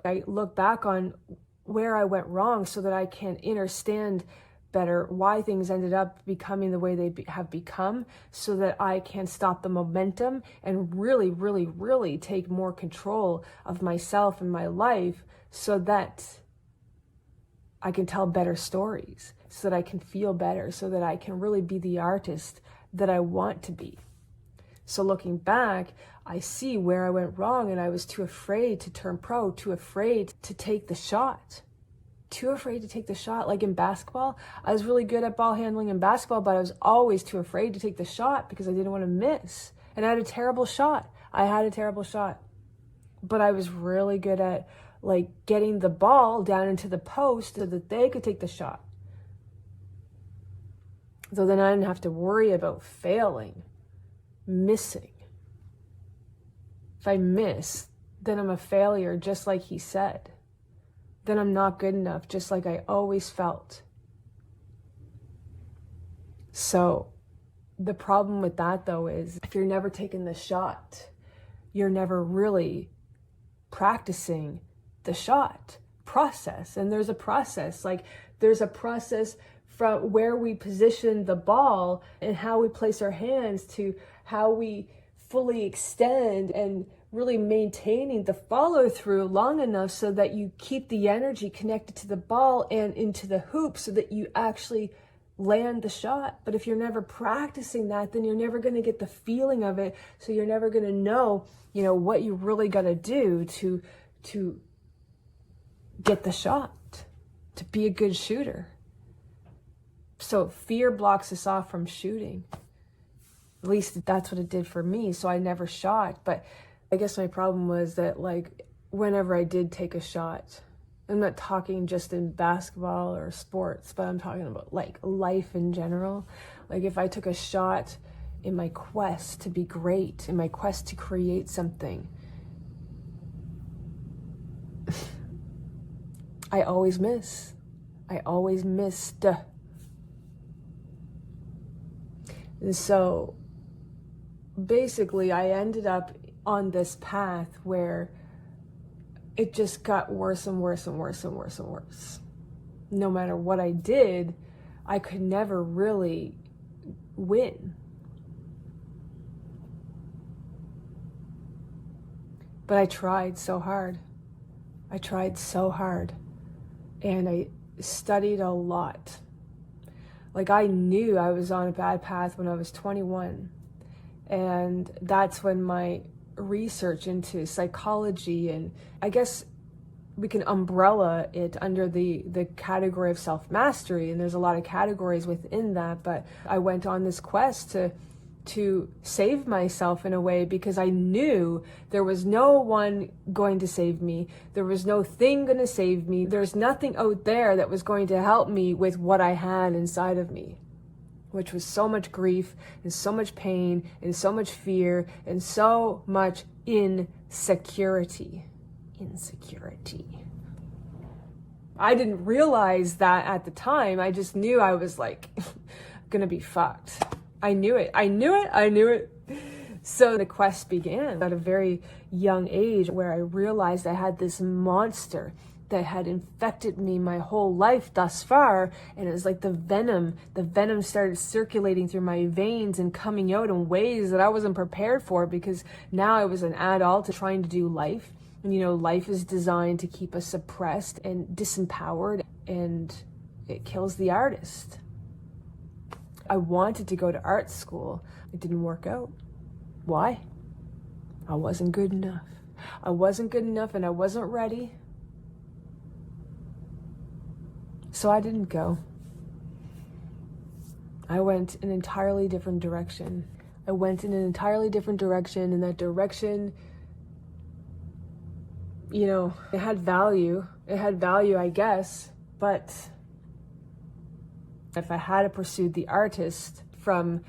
I look back on where I went wrong so that I can understand better why things ended up becoming the way they have become, so that I can stop the momentum and really, really, really take more control of myself and my life, so that I can tell better stories, so that I can feel better, so that I can really be the artist that I want to be. So looking back, I see where I went wrong, and I was too afraid to turn pro, too afraid to take the shot. Too afraid to take the shot. Like in basketball, I was really good at ball handling in basketball, but I was always too afraid to take the shot because I didn't want to miss. And I had a terrible shot. But I was really good at like getting the ball down into the post so that they could take the shot. So then I didn't have to worry about failing, missing. If I miss, then I'm a failure, just like he said. Then I'm not good enough, just like I always felt. So the problem with that, though, is if you're never taking the shot, you're never really practicing the shot process. And there's a process, from where we position the ball and how we place our hands to how we fully extend, and really maintaining the follow through long enough so that you keep the energy connected to the ball and into the hoop so that you actually land the shot. But if you're never practicing that, then you're never going to get the feeling of it. So you're never going to know, what you really got to do to get the shot, to be a good shooter. So fear blocks us off from shooting. At least that's what it did for me. So I never shot. But I guess my problem was that, like, whenever I did take a shot, I'm not talking just in basketball or sports, but I'm talking about like life in general. Like if I took a shot in my quest to be great, in my quest to create something, I always miss. I always missed. And so basically I ended up on this path where it just got worse and worse and worse and worse and worse. No matter what I did, I could never really win. But I tried so hard. And I studied a lot. Like I knew I was on a bad path when I was 21. And that's when my research into psychology, and I guess we can umbrella it under the category of self-mastery, and there's a lot of categories within that, but I went on this quest to save myself in a way, because I knew there was no one going to save me. There was no thing going to save me. There's nothing out there that was going to help me with what I had inside of me, which was so much grief and so much pain and so much fear and so much insecurity. I didn't realize that at the time. I just knew I was like gonna be fucked. I knew it. So the quest began at a very young age, where I realized I had this monster that had infected me my whole life thus far. And it was like the venom started circulating through my veins and coming out in ways that I wasn't prepared for, because now I was an adult trying to do life. And life is designed to keep us suppressed and disempowered, and it kills the artist. I wanted to go to art school. It didn't work out. Why? I wasn't good enough. And I wasn't ready. So I didn't go. I went in an entirely different direction. And that direction, it had value. I guess. But if I had pursued the artist from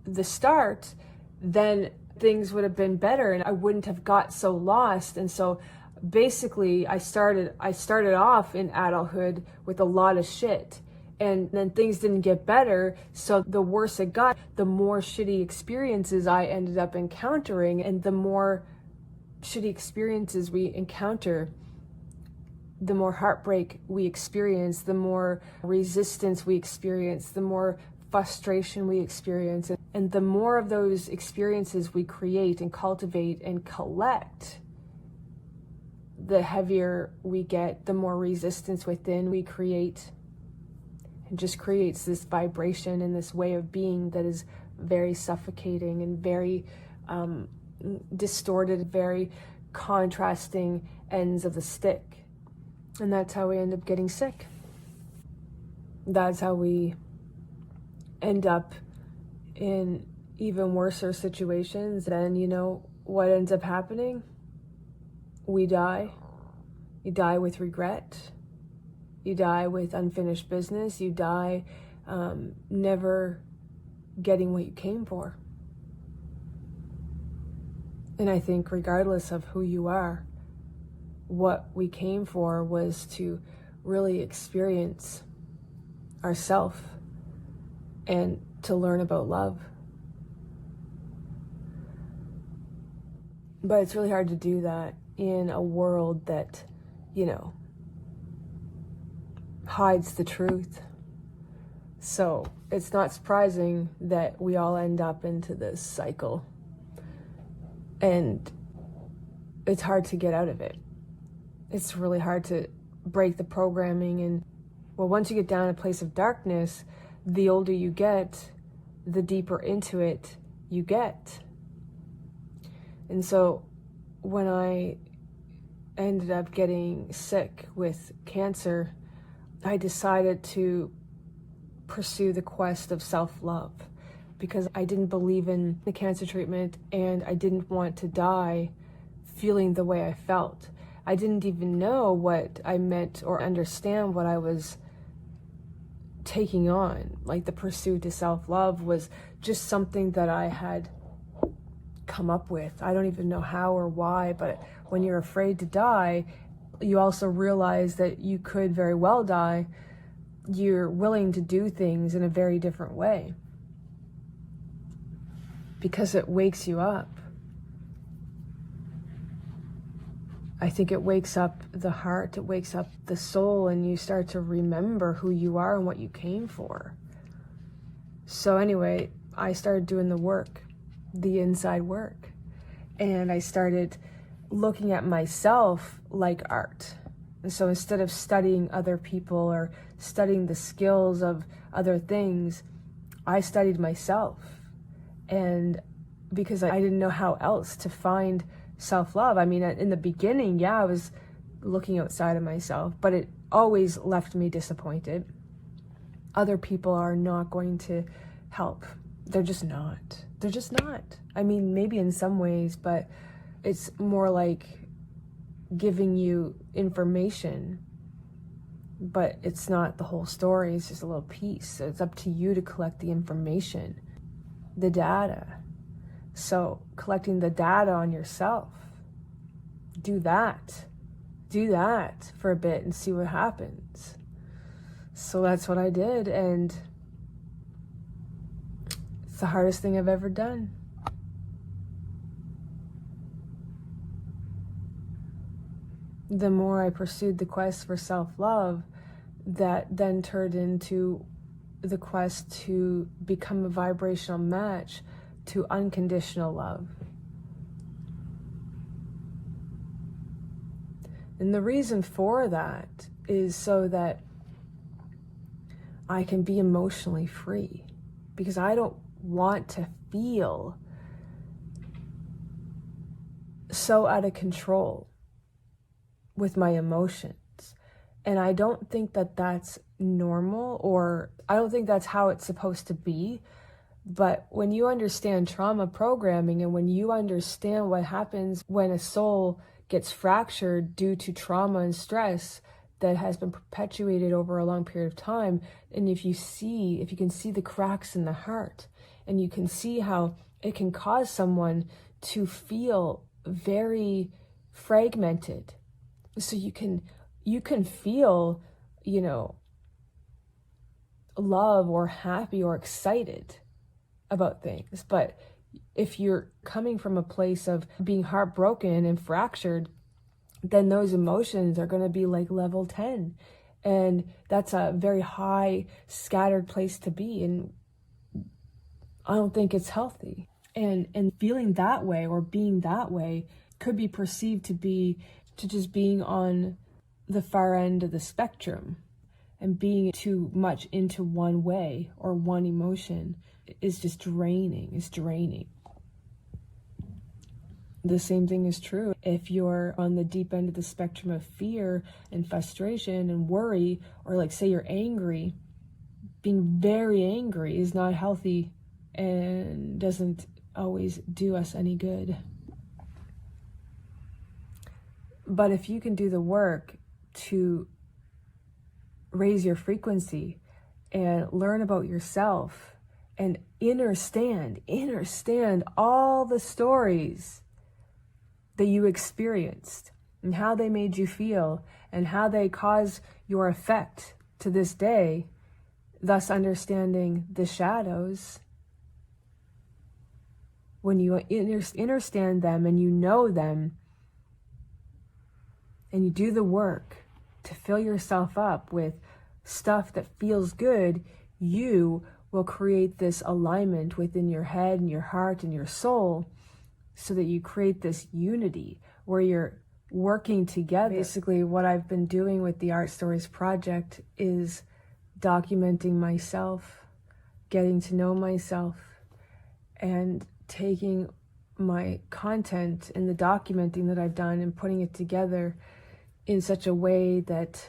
the start, then things would have been better and I wouldn't have got so lost. And so basically I started off in adulthood with a lot of shit, And then things didn't get better. So the worse it got, the more shitty experiences I ended up encountering. And the more shitty experiences we encounter, the more heartbreak we experience, the more resistance we experience, the more frustration we experience. And the more of those experiences we create and cultivate and collect, the heavier we get, the more resistance within we create. It just creates this vibration and this way of being that is very suffocating and very distorted, very contrasting ends of the stick. And that's how we end up getting sick. That's how we end up in even worser situations. And you know what ends up happening? We die. You die with regret. You die with unfinished business. You die never getting what you came for. And I think regardless of who you are, what we came for was to really experience ourself and to learn about love. But it's really hard to do that in a world that, you know, hides the truth. So it's not surprising that we all end up into this cycle. And it's hard to get out of it. It's really hard to break the programming. And well, once you get down a place of darkness, the older you get, the deeper into it you get. And so when I ended up getting sick with cancer, I decided to pursue the quest of self-love because I didn't believe in the cancer treatment and I didn't want to die feeling the way I felt. I didn't even know what I meant or understand what I was taking on. Like the pursuit to self-love was just something that I had come up with. I don't even know how or why, but when you're afraid to die, you also realize that you could very well die. You're willing to do things in a very different way because it wakes you up. I think it wakes up the heart, it wakes up the soul, and you start to remember who you are and what you came for. So anyway, I started doing the work, the inside work, and I started looking at myself like art. And so instead of studying other people or studying the skills of other things, I studied myself. And because I didn't know how else to find self-love. I mean, in the beginning, yeah, I was looking outside of myself, but it always left me disappointed. Other people are not going to help. They're just not. They're just not. I mean, maybe in some ways, but it's more like giving you information, but it's not the whole story. It's just a little piece. So it's up to you to collect the information, the data. So collecting the data on yourself, do that for a bit and see what happens. So that's what I did, and it's the hardest thing I've ever done. The more I pursued the quest for self-love, that then turned into the quest to become a vibrational match to unconditional love. And the reason for that is so that I can be emotionally free, because I don't want to feel so out of control with my emotions. And I don't think that that's normal, or I don't think that's how it's supposed to be. But when you understand trauma programming, and when you understand what happens when a soul gets fractured due to trauma and stress that has been perpetuated over a long period of time, and if you can see the cracks in the heart, and you can see how it can cause someone to feel very fragmented. So you can feel, love or happy or excited about things. But if you're coming from a place of being heartbroken and fractured, then those emotions are going to be like level 10. And that's a very high, scattered place to be. And I don't think it's healthy. And feeling that way or being that way could be perceived to be to just being on the far end of the spectrum, and being too much into one way or one emotion is just draining. It's draining. The same thing is true if you're on the deep end of the spectrum of fear and frustration and worry, or like say you're angry. Being very angry is not healthy and doesn't always do us any good. But if you can do the work to raise your frequency and learn about yourself and understand all the stories that you experienced and how they made you feel and how they cause your effect to this day, thus understanding the shadows. When you understand them and you know them and you do the work to fill yourself up with stuff that feels good, you will create this alignment within your head and your heart and your soul, so that you create this unity where you're working together. Basically, what I've been doing with the Art Stories Project is documenting myself, getting to know myself, and taking my content and the documenting that I've done and putting it together in such a way that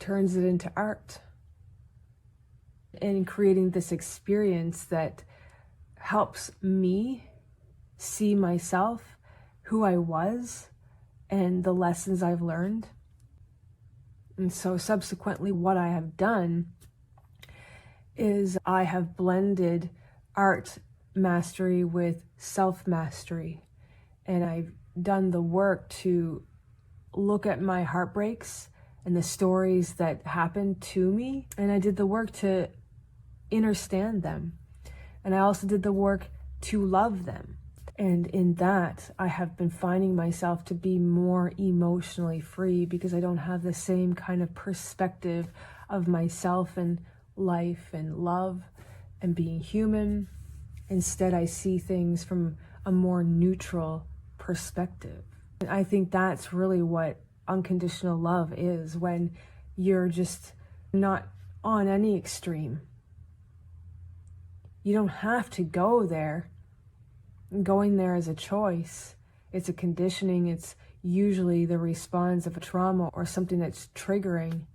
turns it into art, and creating this experience that helps me see myself, who I was, and the lessons I've learned. And so subsequently, what I have done is I have blended art mastery with self-mastery. And I've done the work to look at my heartbreaks and the stories that happened to me. And I did the work to understand them. And I also did the work to love them. And in that, I have been finding myself to be more emotionally free, because I don't have the same kind of perspective of myself and life and love and being human. Instead, I see things from a more neutral perspective. And I think that's really what unconditional love is, when you're just not on any extreme. You don't have to go there. Going there is a choice. It's a conditioning. It's usually the response of a trauma or something that's triggering.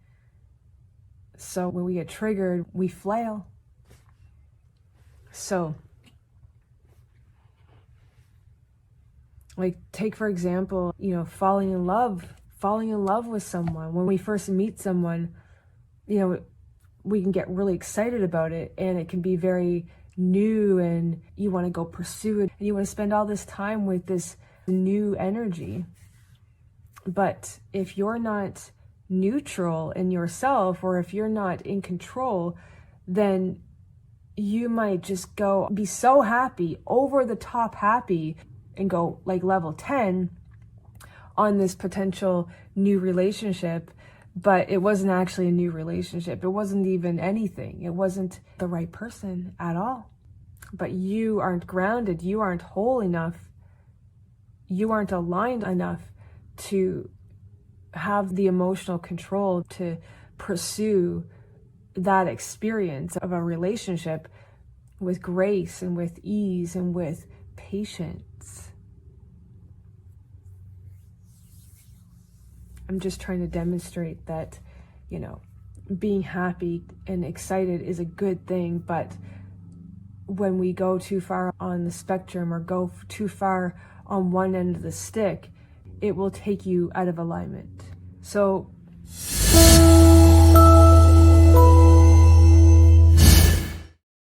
So when we get triggered, we flail. So, like, take for example, falling in love with someone. When we first meet someone, we can get really excited about it, and it can be very new, and you want to go pursue it, and you want to spend all this time with this new energy. But if you're not neutral in yourself, or if you're not in control, then you might just be so happy, over the top happy, and go like level 10 on this potential new relationship. But it wasn't actually a new relationship. It wasn't even anything. It wasn't the right person at all. But you aren't grounded. You aren't whole enough. You aren't aligned enough to have the emotional control to pursue that experience of a relationship with grace and with ease and with patience. I'm just trying to demonstrate that, being happy and excited is a good thing, but when we go too far on the spectrum or go too far on one end of the stick, it will take you out of alignment. So